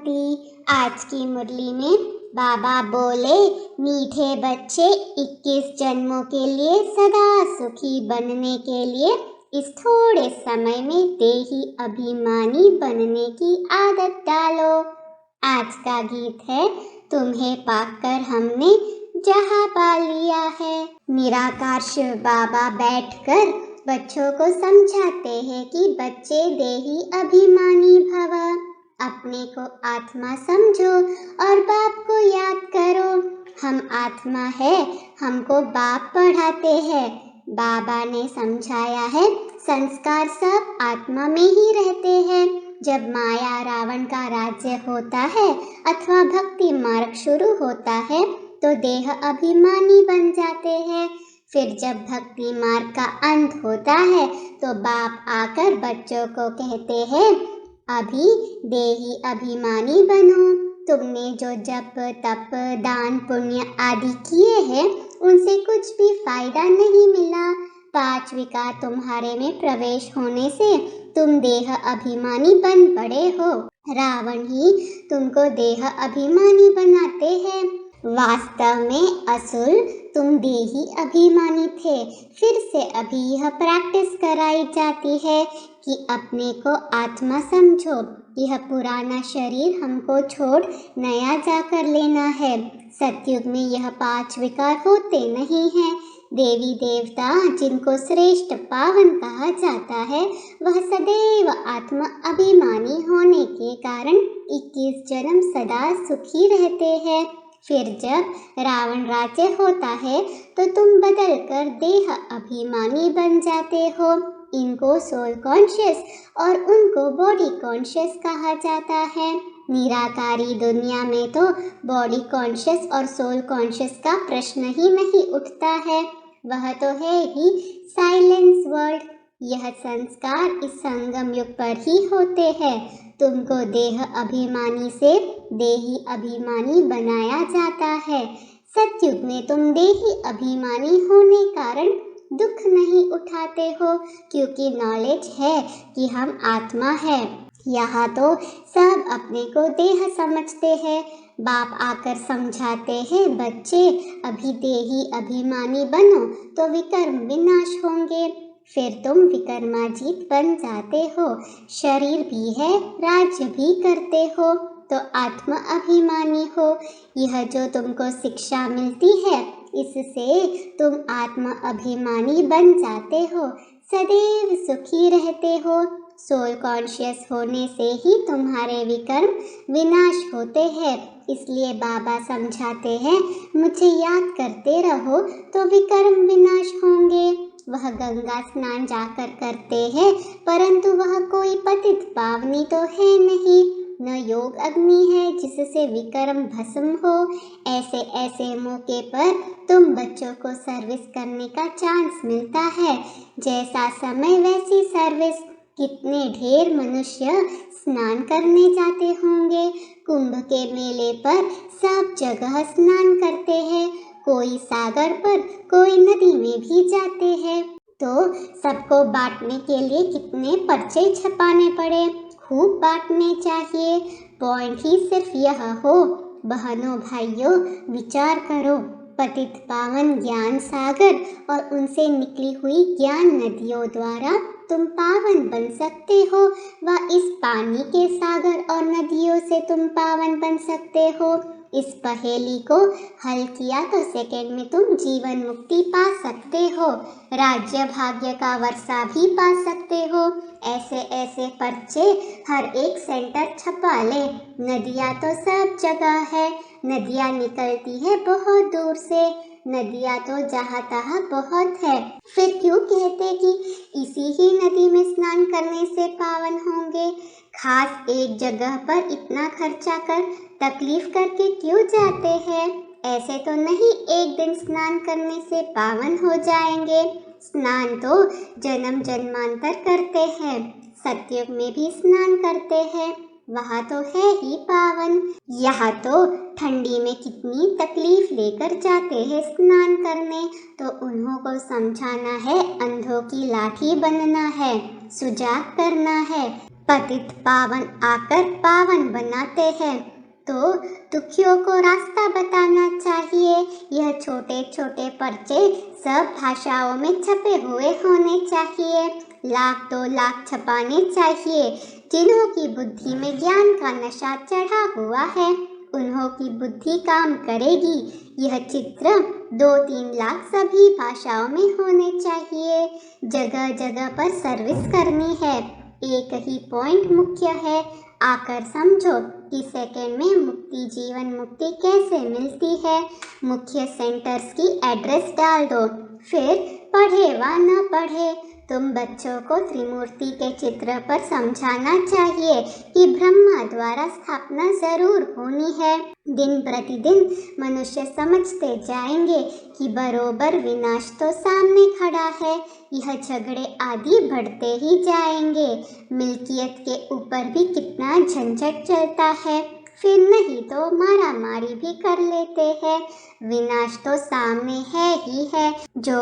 शांति। आज की मुरली में बाबा बोले, मीठे बच्चे 21 जन्मों के लिए सदा सुखी बनने के लिए इस थोड़े समय में देही अभिमानी बनने की आदत डालो। आज का गीत है, तुम्हें पाकर हमने जहां पा लिया है। निराकार शिव बाबा बैठकर बच्चों को समझाते हैं कि बच्चे देही अभिमानी भव, अपने को आत्मा समझो और बाप को याद करो। हम आत्मा है, हमको बाप पढ़ाते हैं। बाबा ने समझाया है, संस्कार सब आत्मा में ही रहते हैं। जब माया रावण का राज्य होता है अथवा भक्ति मार्ग शुरू होता है तो देह अभिमानी बन जाते हैं। फिर जब भक्ति मार्ग का अंत होता है तो बाप आकर बच्चों को कहते हैं, अभी देही अभिमानी बनो। तुमने जो जप तप दान पुण्य आदि किए हैं उनसे कुछ भी फायदा नहीं मिला। 5 विकार तुम्हारे में प्रवेश होने से तुम देह अभिमानी बन पड़े हो। रावण ही तुमको देह अभिमानी बनाते हैं। वास्तव में असुर तुम देही अभिमानी थे। फिर से अभी यह प्रैक्टिस कराई जाती है कि अपने को आत्मा समझो। यह पुराना शरीर हमको छोड़ नया जाकर लेना है। सतयुग में यह 5 विकार होते नहीं हैं। देवी देवता जिनको श्रेष्ठ पावन कहा जाता है वह सदैव आत्मा अभिमानी होने के कारण 21 जन्म सदा सुखी रहते हैं। फिर जब रावण राज्य होता है तो तुम बदल कर देह अभिमानी बन जाते हो। इनको सोल कॉन्शियस और उनको बॉडी कॉन्शियस कहा जाता है। निराकारी दुनिया में तो बॉडी कॉन्शियस और सोल कॉन्शियस का प्रश्न ही नहीं उठता है। वह तो है ही साइलेंस वर्ल्ड। यह संस्कार इस संगम युग पर ही होते हैं। तुमको देह अभिमानी से देही अभिमानी बनाया जाता है। सतयुग में तुम देही अभिमानी होने कारण दुख नहीं उठाते हो, क्योंकि नॉलेज है कि हम आत्मा है। यहाँ तो सब अपने को देह समझते हैं। बाप आकर समझाते हैं, बच्चे अभी देही अभिमानी बनो तो विकर्म विनाश होंगे। फिर तुम विकर्माजीत बन जाते हो। शरीर भी है, राज्य भी करते हो तो आत्मा अभिमानी हो। यह जो तुमको शिक्षा मिलती है इससे तुम आत्मा अभिमानी बन जाते हो, सदैव सुखी रहते हो। सोल कॉन्शियस होने से ही तुम्हारे विकर्म विनाश होते हैं। इसलिए बाबा समझाते हैं, मुझे याद करते रहो तो विकर्म विनाश होंगे। वह गंगा स्नान जाकर करते हैं परंतु वह कोई पतित पावनी तो है नहीं, न योग अग्नि है जिससे विकर्म भस्म हो। ऐसे ऐसे मौके पर तुम बच्चों को सर्विस करने का चांस मिलता है। जैसा समय वैसी सर्विस। कितने ढेर मनुष्य स्नान करने जाते होंगे। कुंभ के मेले पर सब जगह स्नान करते हैं। कोई सागर पर कोई नदी में भी जाते हैं। तो सबको बांटने के लिए कितने पर्चे छपाने पड़े। खूब बांटने चाहिए। पॉइंट ही सिर्फ यह हो, बहनों भाइयों विचार करो। पतित पावन ज्ञान सागर और उनसे निकली हुई ज्ञान नदियों द्वारा तुम पावन बन सकते हो, व इस पानी के सागर और नदियों से तुम पावन बन सकते हो। इस पहेली को हल किया तो सेकंड में तुम जीवन मुक्ति पा सकते हो। राज्य भाग्य का वर्षा भी पा सकते हो। ऐसे ऐसे पर्चे हर एक सेंटर छपा ले। नदियाँ तो सब जगह है। नदियाँ निकलती है बहुत दूर से। नदियाँ तो जहाँ तहाँ बहुत है। फिर क्यों कहते कि इसी ही नदी में स्नान करने से पावन होंगे। खास एक जगह पर इतना खर्चा कर तकलीफ करके क्यों जाते हैं। ऐसे तो नहीं एक दिन स्नान करने से पावन हो जाएंगे। स्नान तो जन्म जन्मांतर करते हैं। सतयुग में भी स्नान करते हैं, वहाँ तो है ही पावन। यहाँ तो ठंडी में कितनी तकलीफ लेकर जाते हैं स्नान करने, तो उन्हों को समझाना है, अंधों की लाठी बनना है, सुजाग करना है। पतित पावन आकर पावन बनाते हैं, तो दुखियों को रास्ता बताना चाहिए। यह छोटे छोटे पर्चे सब भाषाओं में छपे हुए होने चाहिए। 1,00,000-2,00,000 छपाने चाहिए। जिन्हों की बुद्धि में ज्ञान का नशा चढ़ा हुआ है, उन्हों की बुद्धि काम करेगी। यह चित्र 2-3 लाख सभी भाषाओं में होने चाहिए। जगह जगह पर सर्विस करनी है। एक ही पॉइंट मुख्य है, आकर समझो कि सेकंड में मुक्ति, जीवन मुक्ति कैसे मिलती है। मुख्य सेंटर्स की एड्रेस डाल दो। फिर पढ़े व न पढ़े, तुम बच्चों को त्रिमूर्ति के चित्र पर समझाना चाहिए कि ब्रह्मा द्वारा स्थापना जरूर होनी है। दिन प्रतिदिन मनुष्य समझते जाएंगे कि बरोबर विनाश तो सामने खड़ा है। यह झगड़े आदि बढ़ते ही जाएंगे। मिल्कियत के ऊपर भी कितना झंझट चलता है, फिर नहीं तो मारा मारी भी कर लेते हैं। विनाश तो सामने है ही है। जो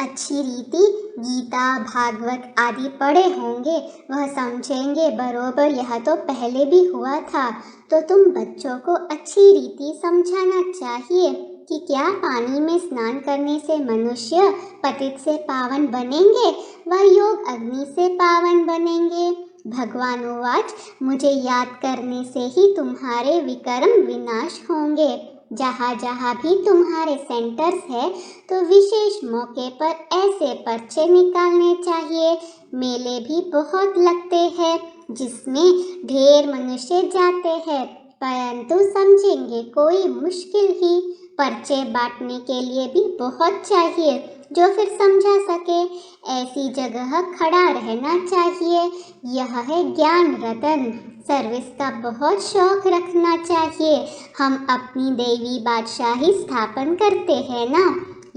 अच्छी रीति गीता, भागवत आदि पढ़े होंगे वह समझेंगे बरोबर यह तो पहले भी हुआ था। तो तुम बच्चों को अच्छी रीति समझाना चाहिए कि क्या पानी में स्नान करने से मनुष्य पतित से पावन बनेंगे व योग अग्नि से पावन बनेंगे। भगवानुवाच, मुझे याद करने से ही तुम्हारे विकर्म विनाश होंगे। जहाँ जहाँ भी तुम्हारे सेंटर्स है, तो विशेष मौके पर ऐसे पर्चे निकालने चाहिए। मेले भी बहुत लगते हैं जिसमें ढेर मनुष्य जाते हैं, परंतु समझेंगे कोई मुश्किल ही। पर्चे बांटने के लिए भी बहुत चाहिए जो फिर समझा सके। ऐसी जगह खड़ा रहना चाहिए। यह है ज्ञान रतन। सर्विस का बहुत शौक रखना चाहिए। हम अपनी देवी बादशाही स्थापन करते हैं ना,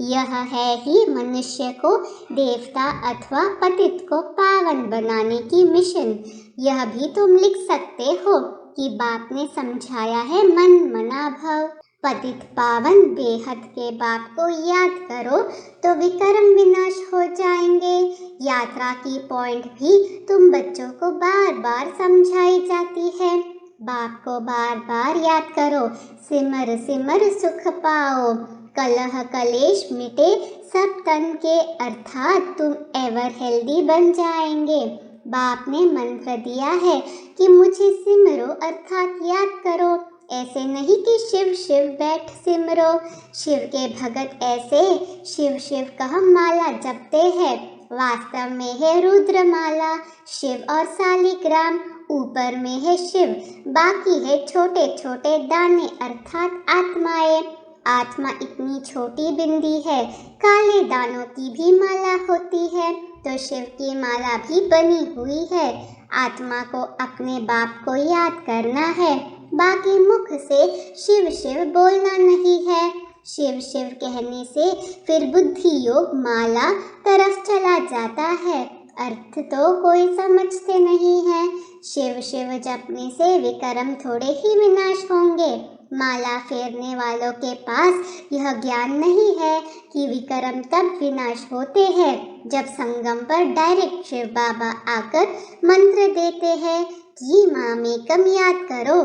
यह है ही मनुष्य को देवता अथवा पतित को पावन बनाने की मिशन। यह भी तुम लिख सकते हो कि बाप ने समझाया है मन मना भव। पतित पावन बेहद के बाप को याद करो तो विकर्म विनाश हो जाएंगे। यात्रा की पॉइंट भी तुम बच्चों को बार बार समझाई जाती है। बाप को बार बार याद करो। सिमर सिमर सुख पाओ, कलह कलेश मिटे सब तन के, अर्थात तुम एवर हेल्दी बन जाएंगे। बाप ने मंत्र दिया है कि मुझे सिमरो अर्थात याद करो। ऐसे नहीं कि शिव शिव बैठ सिमरो। शिव के भगत ऐसे शिव शिव कह माला जपते हैं, वास्तव में है रुद्र माला। शिव और शालिग्राम, ऊपर में है शिव, बाकी है छोटे छोटे दाने अर्थात आत्माएं। आत्मा इतनी छोटी बिंदी है, काले दानों की भी माला होती है, तो शिव की माला भी बनी हुई है। आत्मा को अपने बाप को याद करना है, बाकी मुख से शिव शिव बोलना नहीं है। शिव शिव कहने से फिर बुद्धि योग माला तरफ चला जाता है, अर्थ तो कोई समझते नहीं है। शिव शिव जपने से विकर्म थोड़े ही विनाश होंगे। माला फेरने वालों के पास यह ज्ञान नहीं है कि विकर्म तब विनाश होते हैं जब संगम पर डायरेक्ट शिव बाबा आकर मंत्र देते हैं कि मामेकम याद करो।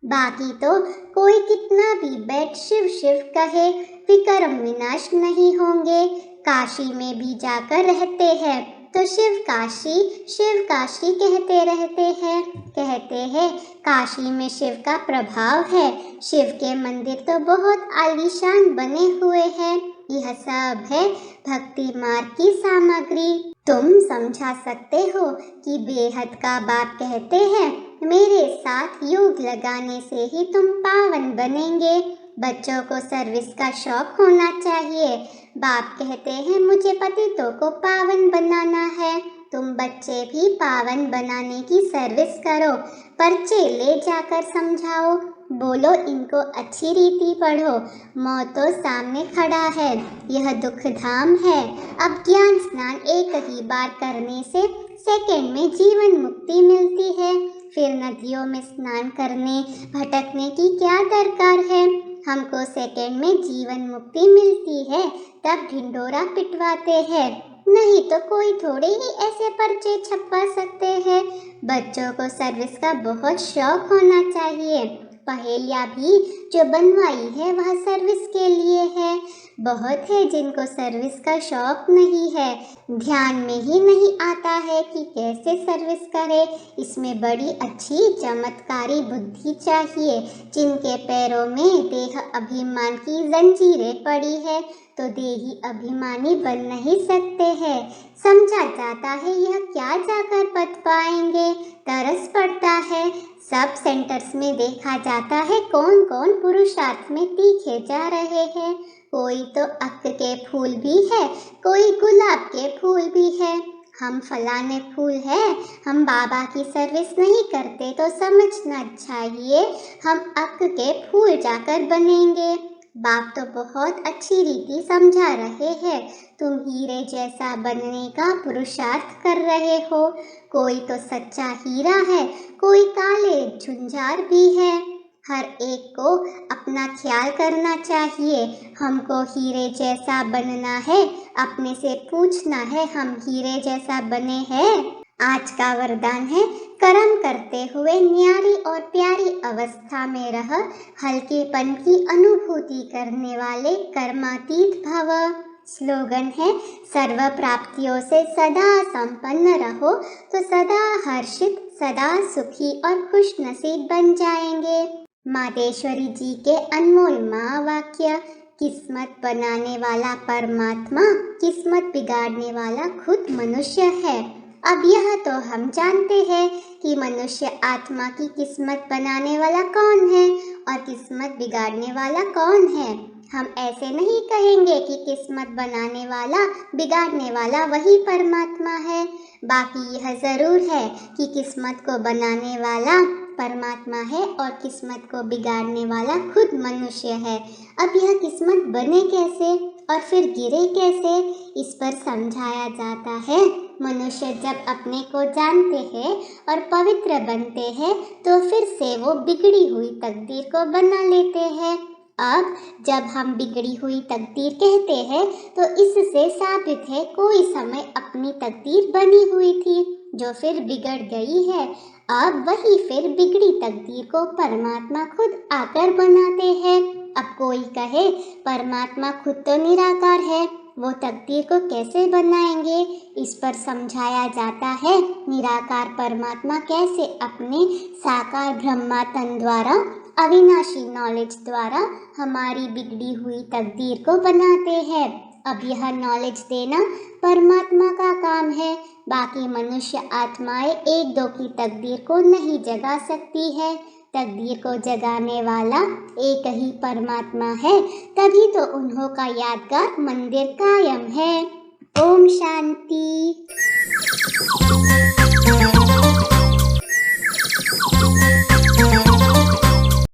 बाकी तो कोई कितना भी बैठ शिव शिव कहे, विकर्म विनाश नहीं होंगे। काशी में भी जाकर रहते हैं तो शिव काशी कहते रहते हैं। कहते हैं काशी में शिव का प्रभाव है। शिव के मंदिर तो बहुत आलीशान बने हुए हैं। यह सब है भक्ति मार्ग की सामग्री। तुम समझा सकते हो कि बेहद का बाप कहते हैं मेरे साथ योग लगाने से ही तुम पावन बनेंगे। बच्चों को सर्विस का शौक होना चाहिए। बाप कहते हैं मुझे पतितों को पावन बनाना है। तुम बच्चे भी पावन बनाने की सर्विस करो। पर्चे ले जाकर समझाओ। बोलो इनको अच्छी रीति पढ़ो। मौत तो सामने खड़ा है, यह दुख धाम है। अब ज्ञान स्नान एक ही बार करने से सेकंड में जीवन मुक्ति मिलती है। फिर नदियों में स्नान करने भटकने की क्या दरकार है। हमको सेकंड में जीवन मुक्ति मिलती है, तब ढिंडोरा पिटवाते हैं। नहीं तो कोई थोड़े ही ऐसे पर्चे छपवा सकते हैं। बच्चों को सर्विस का बहुत शौक होना चाहिए। पहेलियाँ भी जो बनवाई है वह सर्विस के लिए है। बहुत है जिनको सर्विस का शौक नहीं है, ध्यान में ही नहीं आता है कि कैसे सर्विस करे। इसमें बड़ी अच्छी चमत्कारी बुद्धि चाहिए। जिनके पैरों में देह अभिमान की जंजीरें पड़ी है तो देही अभिमानी बन नहीं सकते हैं। समझा जाता है यह क्या जाकर पद पाएंगे, तरस पड़ता है। सब सेंटर्स में देखा जाता है कौन कौन पुरुषार्थ में तीखे जा रहे हैं। कोई तो अक के फूल भी है, कोई गुलाब के फूल भी है। हम फलाने फूल है, हम बाबा की सर्विस नहीं करते तो समझना चाहिए हम अक के फूल जाकर बनेंगे। बाप तो बहुत अच्छी रीति समझा रहे हैं। तुम हीरे जैसा बनने का पुरुषार्थ कर रहे हो। कोई तो सच्चा हीरा है, कोई काले झुंझार भी है। हर एक को अपना ख्याल करना चाहिए। हमको हीरे जैसा बनना है, अपने से पूछना है हम हीरे जैसा बने हैं। आज का वरदान है, कर्म करते हुए न्यारी और प्यारी अवस्था में रह, हल्केपन की अनुभूति करने वाले कर्मातीत भव। स्लोगन है, सर्व प्राप्तियों से सदा संपन्न रहो तो सदा हर्षित, सदा सुखी और खुश नसीब बन जाएंगे। मातेश्वरी जी के अनमोल महावाक्य, किस्मत बनाने वाला परमात्मा, किस्मत बिगाड़ने वाला खुद मनुष्य है। अब यह तो हम जानते हैं कि मनुष्य आत्मा की किस्मत बनाने वाला कौन है और किस्मत बिगाड़ने वाला कौन है। हम ऐसे नहीं कहेंगे कि किस्मत बनाने वाला बिगाड़ने वाला वही परमात्मा है। बाकी यह ज़रूर है कि किस्मत को बनाने वाला परमात्मा है और किस्मत को बिगाड़ने वाला खुद मनुष्य है। अब यह किस्मत बने कैसे और फिर गिरे कैसे, इस पर समझाया जाता है। मनुष्य जब अपने को जानते हैं और पवित्र बनते हैं तो फिर से वो बिगड़ी हुई तकदीर को बना लेते हैं। अब जब हम बिगड़ी हुई तकदीर कहते हैं तो इससे साबित है कोई समय अपनी तकदीर बनी हुई थी जो फिर बिगड़ गई है। अब वही फिर बिगड़ी तकदीर को परमात्मा खुद आकर बनाते हैं। अब कोई कहे परमात्मा खुद तो निराकार है, वो तकदीर को कैसे बनाएंगे। इस पर समझाया जाता है निराकार परमात्मा कैसे अपने साकार ब्रह्मा तन द्वारा, अविनाशी नॉलेज द्वारा हमारी बिगड़ी हुई तकदीर को बनाते हैं। अब यह नॉलेज देना परमात्मा का काम है। बाकी मनुष्य आत्माएं एक दो की तकदीर को नहीं जगा सकती है। तकदीर को जगाने वाला एक ही परमात्मा है, तभी तो उन्हों का यादगार मंदिर कायम है। ओम शांति।